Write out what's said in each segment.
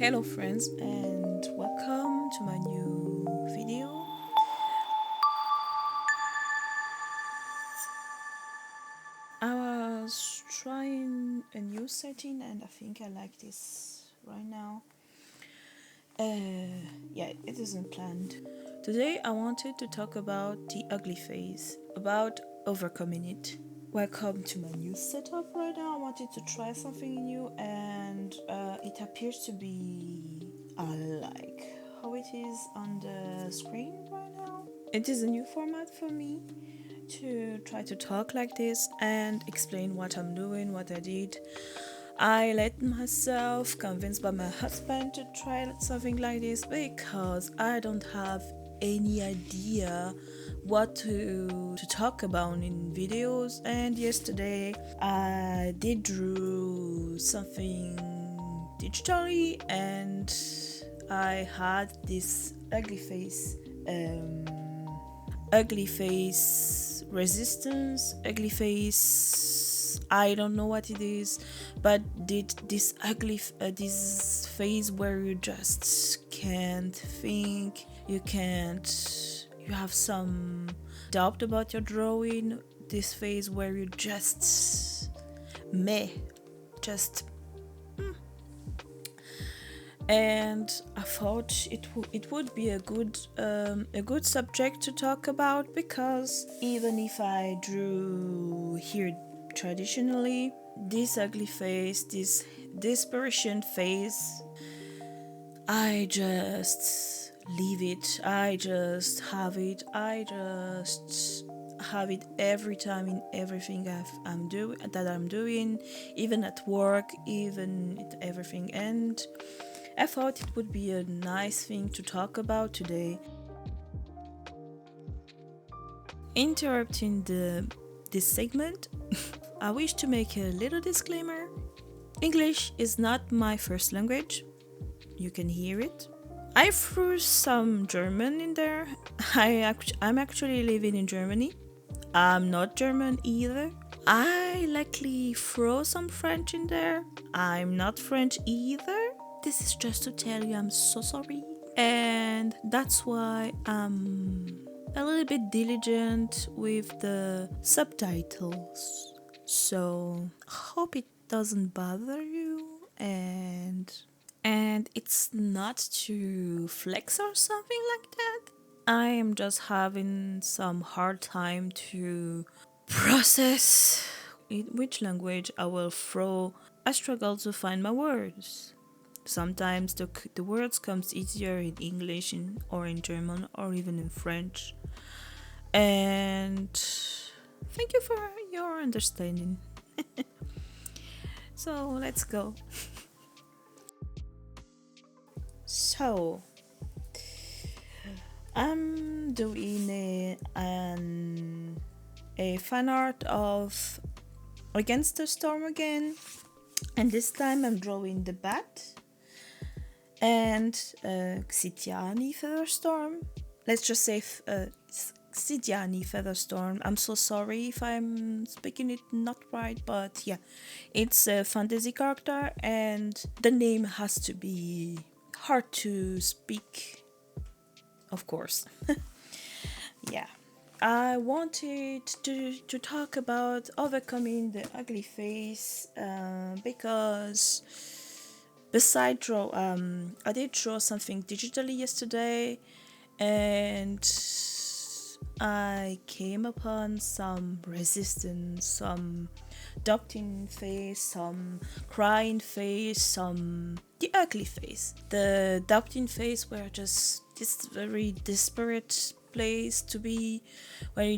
Hello friends and welcome to my new video. I was trying a new setting and I think I like this right now. Yeah, it isn't planned. Today I wanted to talk about the ugly phase, about overcoming it. Welcome to my new setup right now. I wanted to try something new and it appears to be like how it is on the screen right now. It is a new format for me to try to talk like this and explain what I'm doing, what I did. I let myself convinced by my husband to try something like this because I don't have any idea what to talk about in videos. And yesterday I did drew something digitally and I had this ugly face resistance, ugly face, I don't know what it is, but did this this phase where you just can't think, you have some doubt about your drawing, this phase where you just meh, just and I thought it would be a good subject to talk about, because even if I drew here traditionally, this ugly face, this desperation face, I just leave it. I just have it. I just have it every time in everything I'm doing, even at work, even at everything. And I thought it would be a nice thing to talk about today. Interrupting this segment, I wish to make a little disclaimer. English is not my first language. You can hear it. I threw some German in there. I'm actually living in Germany. I'm not German either. I likely throw some French in there. I'm not French either. This is just to tell you I'm so sorry. And that's why I'm a little bit diligent with the subtitles. So hope it doesn't bother you, and it's not to flex or something like that. I am just having some hard time to process in which language I will throw. I struggle to find my words. Sometimes the words comes easier in English or in German or even in French. And thank you for your understanding. So let's go. So I'm doing a fan art of Against the Storm again, and this time I'm drawing the bat and Xidiani Featherstorm. Let's just say Xidiani Featherstorm. I'm so sorry if I'm speaking it not right, but yeah, it's a fantasy character and the name has to be hard to speak, of course. Yeah. I wanted to talk about overcoming the ugly face because I did draw something digitally yesterday, and I came upon some resistance, some doubting face, some crying face, some the ugly face. The doubting face were just this very desperate place to be, where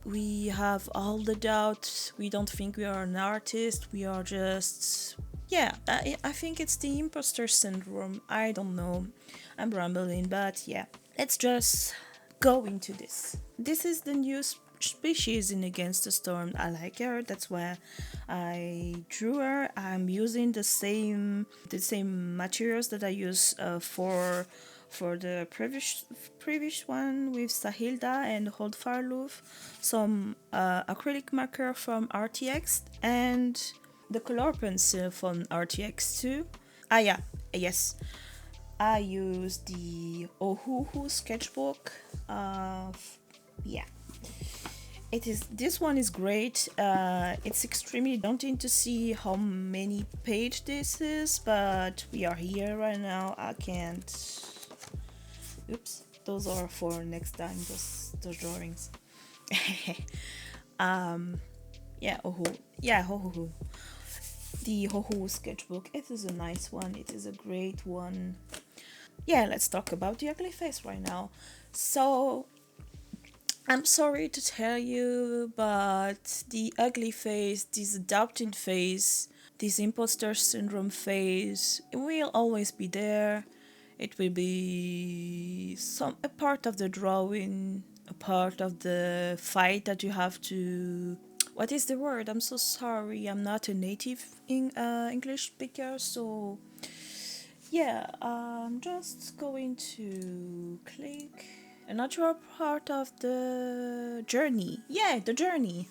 we have all the doubt, we don't think we are an artist, we are just, yeah, I think it's the imposter syndrome. I don't know, I'm rambling, but yeah, let's just go into this. This is the new species in Against the Storm. I like her, that's why I drew her. I'm using the same materials that I use for the previous one with Sahilda and Hold Farloof, some acrylic marker from RTX and the color pencil from RTX too. Ah yeah, Yes, I use the Ohuhu sketchbook. Yeah, it is. This one is great. It's extremely daunting to see how many page this is, but we are here right now. I can't. Oops, those are for next time. Those drawings. Yeah, Ohu. The Ohu sketchbook. It is a nice one. It is a great one. Yeah, let's talk about the ugly face right now. So, I'm sorry to tell you, but the ugly face, this adopted face, this imposter syndrome face, it will always be there. It will be a part of the drawing, a part of the fight that you have to. What is the word? I'm so sorry. I'm not a native English speaker, so yeah, I'm just going to click a natural part of the journey. Yeah, the journey.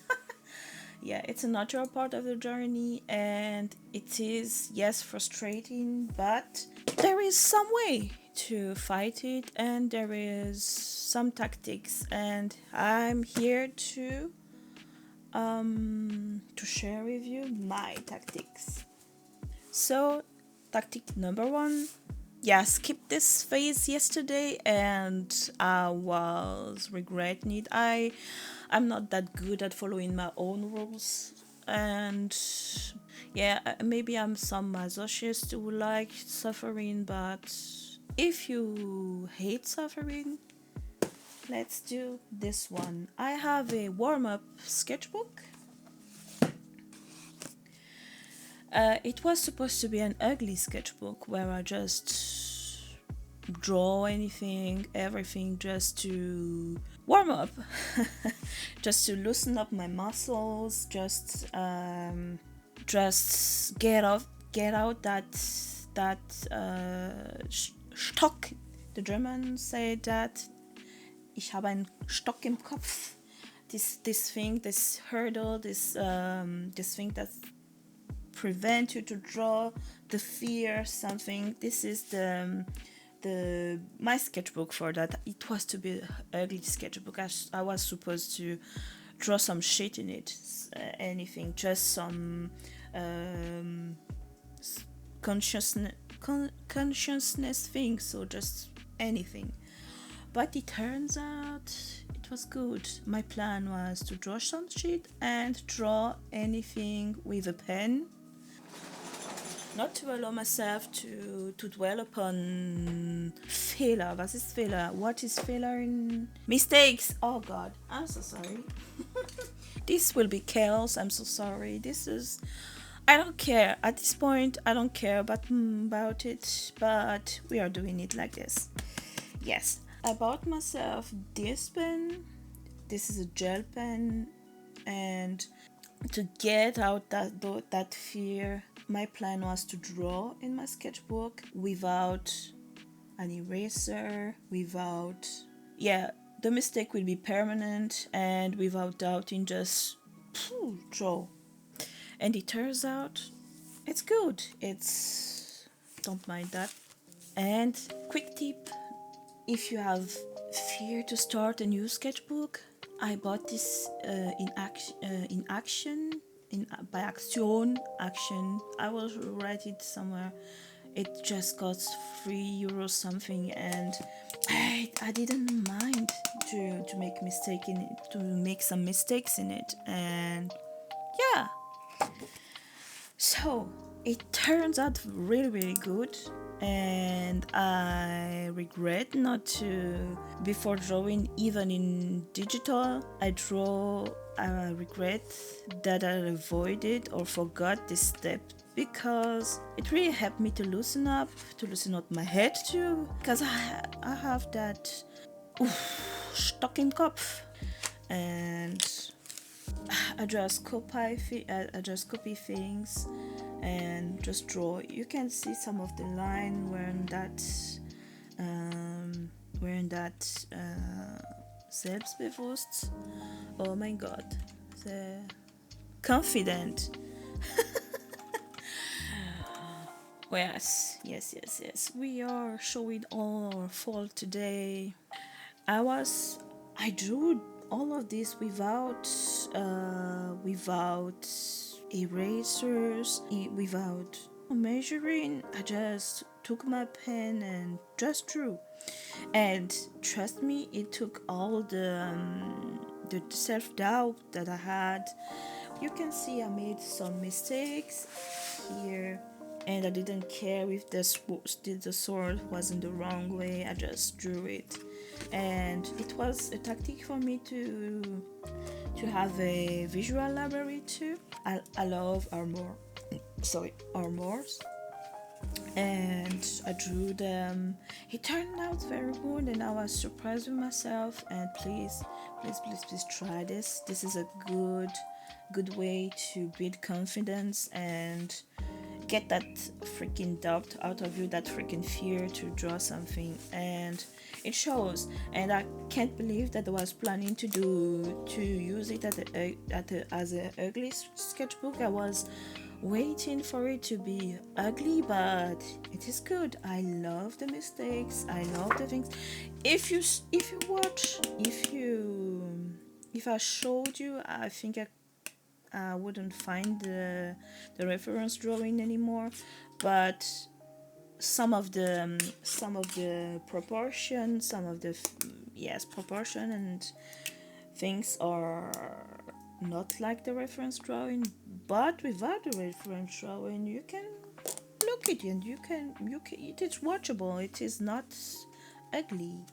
Yeah, it's a natural part of the journey, and it is, yes, frustrating, but there is some way to fight it, and there is some tactics, and I'm here to share with you my tactics. So, tactic number one. Yeah, skipped this phase yesterday and I was regretting it. I'm not that good at following my own rules, and yeah, maybe I'm some masochist who like suffering, but if you hate suffering, let's do this one. I have a warm-up sketchbook. It was supposed to be an ugly sketchbook where I just draw anything, everything, just to warm up, just to loosen up my muscles, just get out that Stock. The Germans say that ich habe einen Stock im Kopf. This thing, this hurdle, this thing that prevent you to draw, the fear, something. This is the my sketchbook for that. It was to be an ugly sketchbook. I was supposed to draw some shit in it, anything, just some consciousness thing, so just anything. But it turns out it was good. My plan was to draw some shit and draw anything with a pen, not to allow myself to dwell upon failure. Was ist failure? What is failure in mistakes? Oh god, I'm so sorry. This will be chaos. I'm so sorry. I don't care. At this point, I don't care about it, but we are doing it like this. Yes. I bought myself this pen. This is a gel pen, and to get out that fear, my plan was to draw in my sketchbook without an eraser, the mistake will be permanent, and without doubting, just draw. And it turns out it's good. Don't mind that. And quick tip, if you have fear to start a new sketchbook, I bought this by action. I will write it somewhere. It just costs €3 something, and I didn't mind to make some mistakes in it, and yeah. So it turns out really, really good, and I regret not to, before drawing, even in digital, I regret that I avoided or forgot this step, because it really helped me to loosen up my head too, because I have that Stock im Kopf, and I just copy things and just draw. You can see some of the line wearing that selbstbewusst. Oh my god, the confident. Yes, yes, yes, yes. We are showing all our fault today. I drew all of this without erasers, without measuring. I just took my pen and just drew. And trust me, it took all the self doubt that I had. You can see I made some mistakes here, and I didn't care if the sword was in the wrong way. I just drew it, and it was a tactic for me to have a visual library too. I love armors, and I drew them. It turned out very good, and I was surprised with myself. And please try this. This is a good way to build confidence and get that freaking doubt out of you, that freaking fear to draw something, and it shows. And I can't believe that I was planning to use it as an ugly sketchbook. I was waiting for it to be ugly, but it is good. I love the mistakes, I love the things. If I showed you, I think I wouldn't find the reference drawing anymore, but some of the proportion, proportion and things are not like the reference drawing. But without the reference drawing, you can look at it and it is watchable. It is not ugly.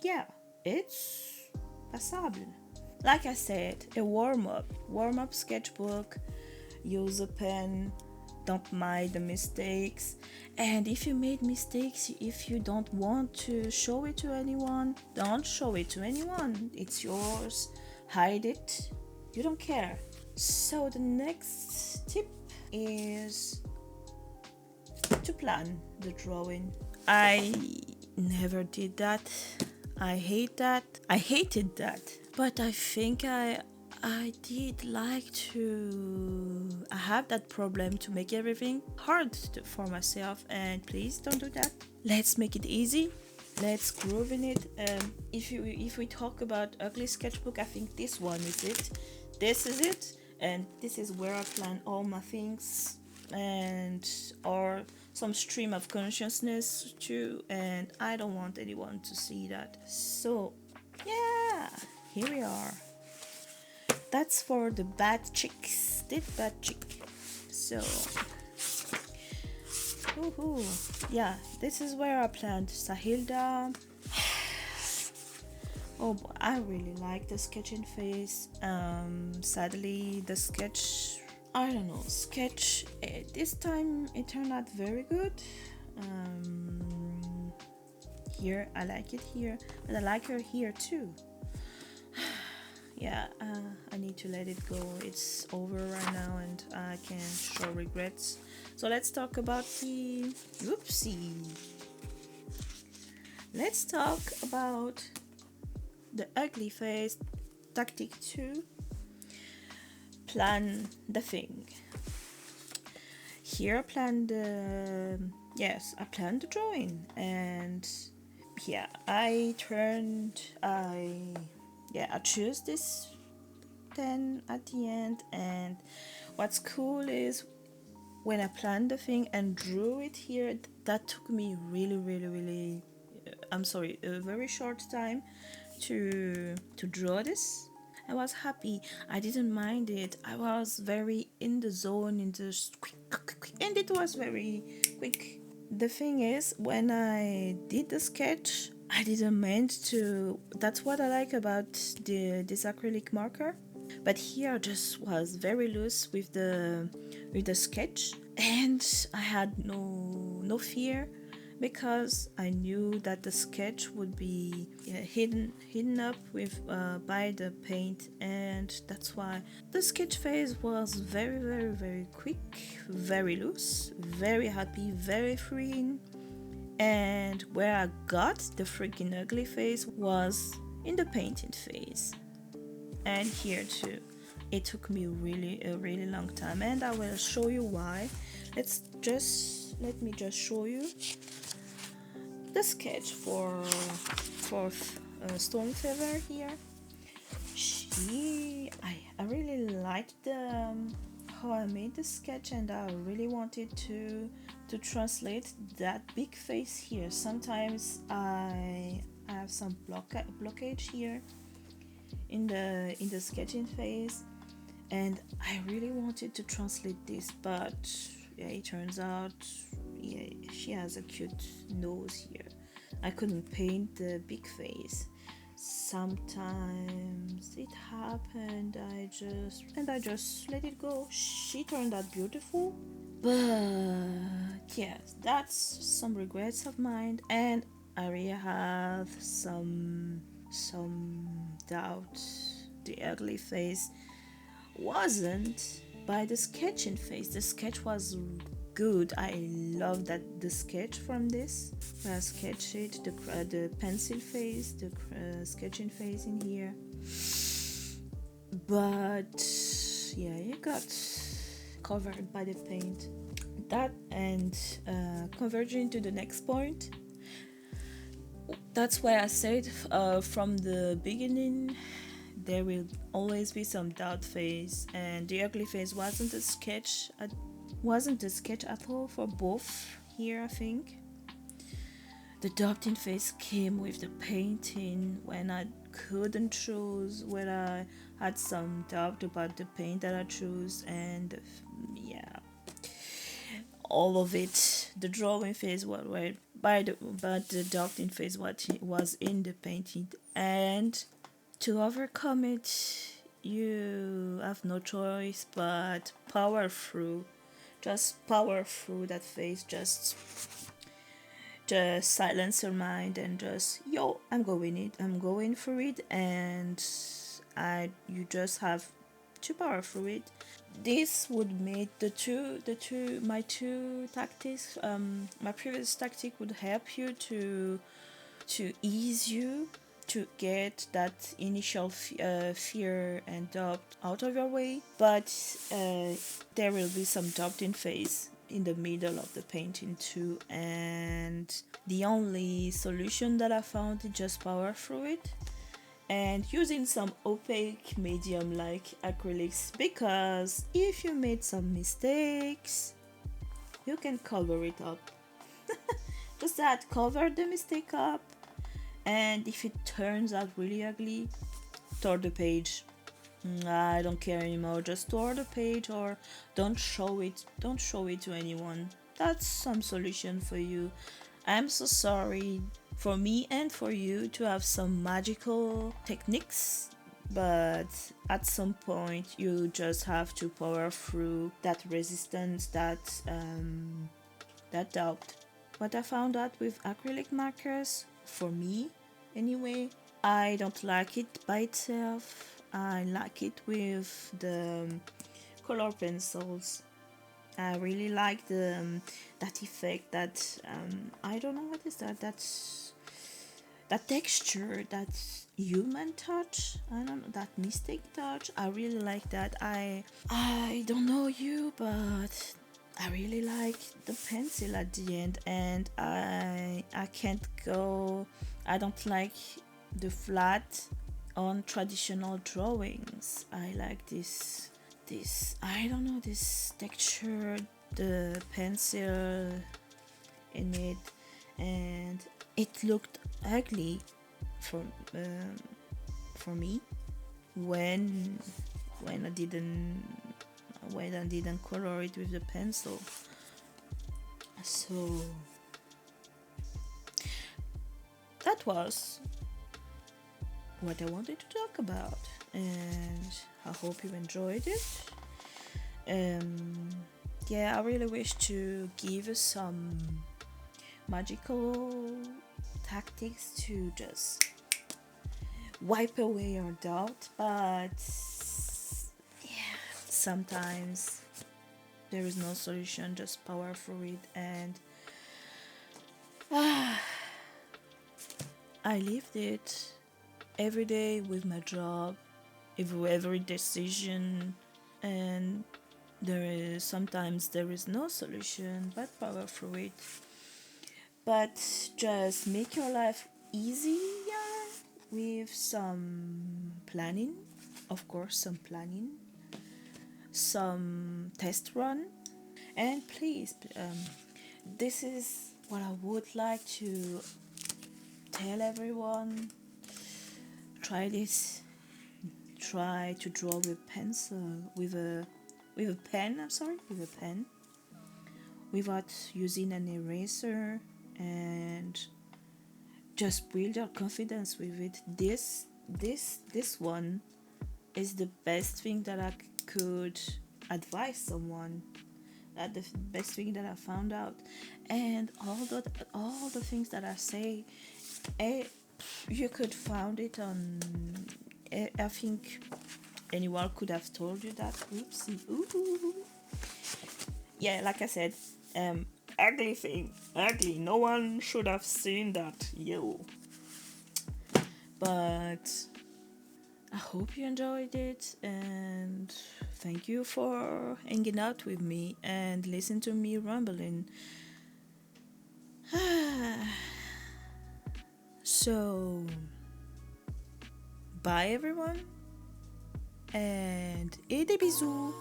Yeah, it's passable. Like I said, a warm up sketchbook. Use a pen, don't mind the mistakes. And if you made mistakes, if you don't want to show it to anyone, don't show it to anyone. It's yours. Hide it. You don't care. So the next tip is to plan the drawing. I never did that. I hated that. But I think I did like to. I have that problem to make everything hard for myself, and please don't do that. Let's make it easy. Let's groove in it. If we talk about ugly sketchbook, I think this one is it. This is it, and this is where I plan all my things, and or some stream of consciousness too. And I don't want anyone to see that. So, yeah, here we are. That's for the bad chicks. The bad chick. So, yeah, this is where I planned Sahilda. Oh, I really like the sketching phase. Sadly, the sketch, I don't know, this time it turned out very good. Here, I like it here, but I like her here too. Yeah, I need to let it go. It's over right now, and I can show regrets. So let's talk about the whoopsie. Let's talk about the ugly face tactic 2. Plan the thing. Here I planned the drawing, and yeah, I choose this pen at the end. And what's cool is when I planned the thing and drew it here, that took me really a very short time to draw this. I was happy. I didn't mind it. I was very in the zone, and it was very quick. The thing is, when I did the sketch, I didn't meant to. That's what I like about this acrylic marker. But here I just was very loose with the sketch, and I had no fear, because I knew that the sketch would be hidden up with by the paint, and that's why the sketch phase was very quick, very loose, very happy, very freeing. And where I got the freaking ugly phase was in the painting phase, and here too. It took me a really long time, and I will show you why. Let's just let me just show you the sketch for Storm Feather here. I really liked how I made the sketch, and I really wanted to translate that big face here. Sometimes I have some blockage here in the sketching phase, and I really wanted to translate this, but yeah, it turns out, yeah, she has a cute nose here. I couldn't paint the big face. Sometimes it happened, I just let it go. She turned out beautiful, but yes, that's some regrets of mine, and I really have some doubt. The ugly face wasn't by the sketching phase. The sketch was good. I love that the sketch from this. I sketched it, the pencil phase, the sketching phase in here. But yeah, it got covered by the paint. That, and converging to the next point. That's why I said from the beginning, there will always be some doubt phase, and the ugly phase wasn't a sketch at all for both here. I think the doubting phase came with the painting, when I couldn't choose, when I had some doubt about the paint that I chose, and yeah, all of it. The drawing phase was but the doubting phase was in the painting, and to overcome it, you have no choice but power through. Just power through that phase. Just silence your mind and just, yo, I'm going for it, and you just have to power through it. This would make my two tactics. My previous tactic would help you to ease you to get that initial fear and doubt out of your way, but there will be some doubting phase in the middle of the painting too, and the only solution that I found is just power through it and using some opaque medium like acrylics, because if you made some mistakes, you can cover it up. Just that, cover the mistake up, and if it turns out really ugly, tore the page. I don't care anymore. Just tore the page, or don't show it to anyone. That's some solution for you. I'm so sorry for me and for you to have some magical techniques, but at some point you just have to power through that resistance, that doubt. What I found out with acrylic markers, for me anyway, I don't like it by itself. I like it with the color pencils. I really like that effect, that I don't know what is that. That texture, that human touch. I don't know, that mystic touch. I really like that. I don't know you, but I really like the pencil at the end, and I can't go. I don't like the flat on traditional drawings. I like this I don't know, this texture, the pencil in it, and it looked ugly for me when I didn't color it with the pencil. So that was what I wanted to talk about, and I hope you enjoyed it. Yeah, I really wish to give you some magical tactics to just wipe away your doubt, but yeah, sometimes there is no solution, just power through it, and I lived it every day with my job, every decision, and Sometimes there is no solution but power through it. But just make your life easier with some planning, of course, some planning, some test run, and please, this is what I would like to tell everyone. Try this. Try to draw with pencil, with a pen. I'm sorry, with a pen, without using an eraser, and just build your confidence with it. This one is the best thing that I could advise someone. The best thing that I found out, and all the things that I say, eh, you could find it on. I think anyone could have told you that. Oopsie. Ooh. Yeah, like I said, ugly thing, ugly. No one should have seen that. Yo. But I hope you enjoyed it, and thank you for hanging out with me and listen to me rambling. So, bye everyone, and et des bisous.